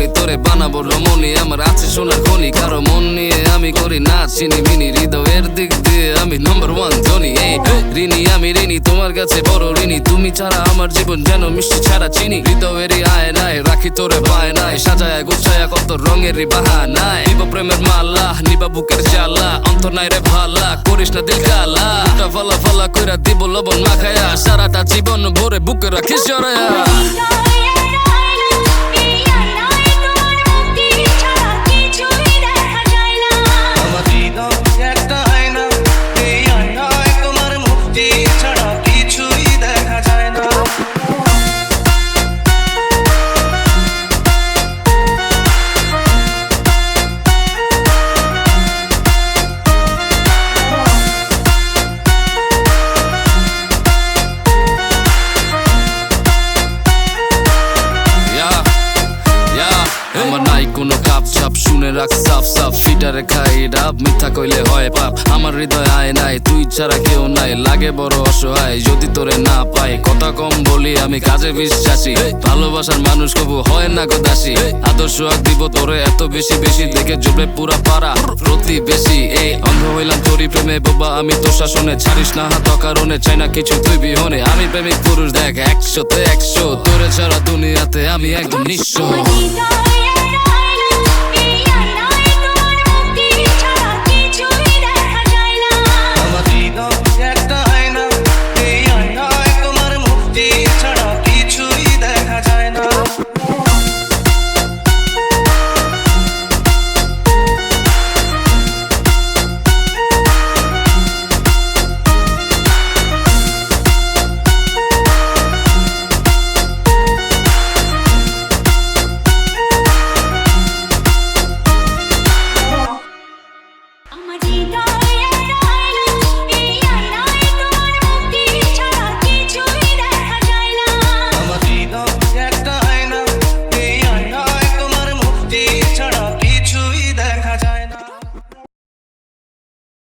মনি তোরে বানাবো রমণী আমার আছে সোনার খনি কারো মন নিয়ে আমি করি না চিনি মিনি হৃদয়ের দিক দিয়ে আমি নম্বর ওয়ান ধনী এই ঋণী আমি ঋণী তোমার কাছে বড় ঋণী তুমি ছাড়া আমার জীবন যেন মিষ্টি ছাড়া চিনি হৃদয়েরই আয়নায় রাখি তোরে বায়নায় সাজায় গুছায়া কত রঙেরই বাহানায় নিব প্রেমের মালা নিবা বুকের জ্বালা অন্তর নাই রে ভালা করিস না দিল কালা ফালা ফালা কইরা দিব লবণ মাখায়া সারাটা জীবন ভরে বুকে রাখিস জড়ায়া আমার নাই কোনো কাপ চাপ শুনে রাখ সাফ সাফ ফিটারে খাই ডাব মিথ্যা কইলে হয় পাপ আমার হৃদয় আয় নাই তুই ছাড়া কেউ নাই লাগে বড় অসহায় যদি তোরে না পাই কথা কম বলি আমি কাজে বিশ্বাসী ভালোবাসার মানুষ কবু হয় না গো দাসী আদর্শ আগ দিব তোরে এত বেশি বেশি দেখে জমে পুরা পারা প্রতিবেশী এই অন্ধ হইলাম তোরই প্রেমে বাবা আমি তোর শাসনে ছাড়িস না হাত কারণে চাই না কিছু তুই বিহনে আমি প্রেমিক পুরুষ দেখ 100-তে 100 তোরে ছাড়া দুনিয়াতে আমি একদম নিঃস্ব